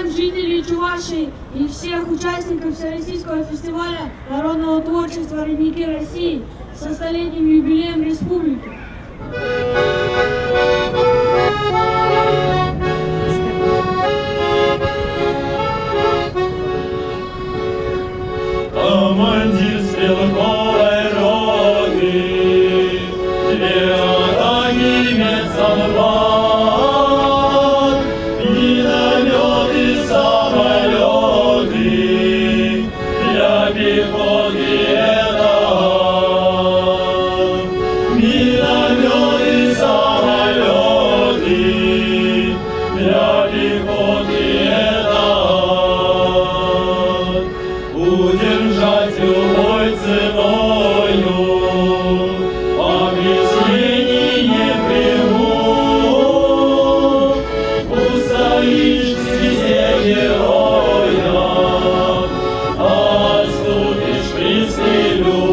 Поздравляем жителей Чувашии и всех участников Всероссийского фестиваля народного творчества «Родники России» со столетним юбилеем республики. Командир стрелковой роты, лето немец солдат, минометы, самолеты, для пехоты это минометы, самолеты, для пехоты это удержать любой ценою, объяснений не приму. Устоишь везде героя, отступишь пристрелю.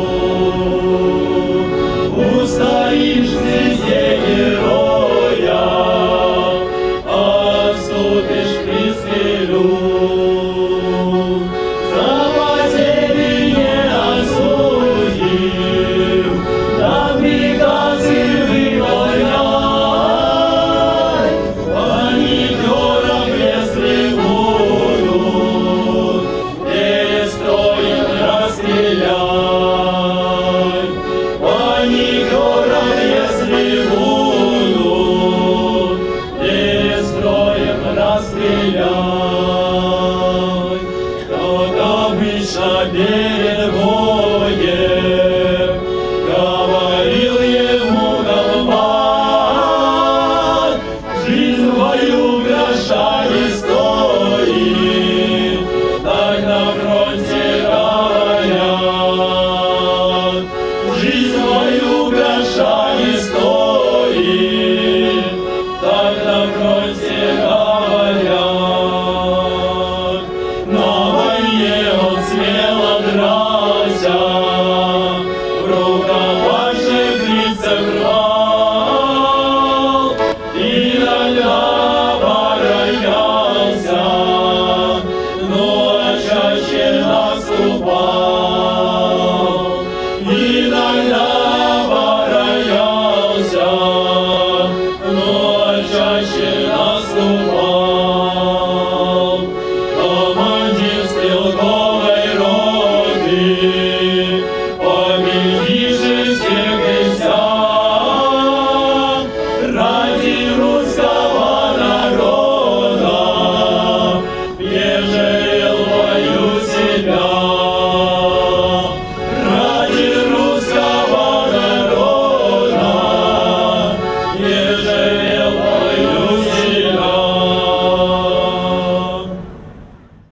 Устоишь везде героя, отступишь пристрелю. Расстреляй!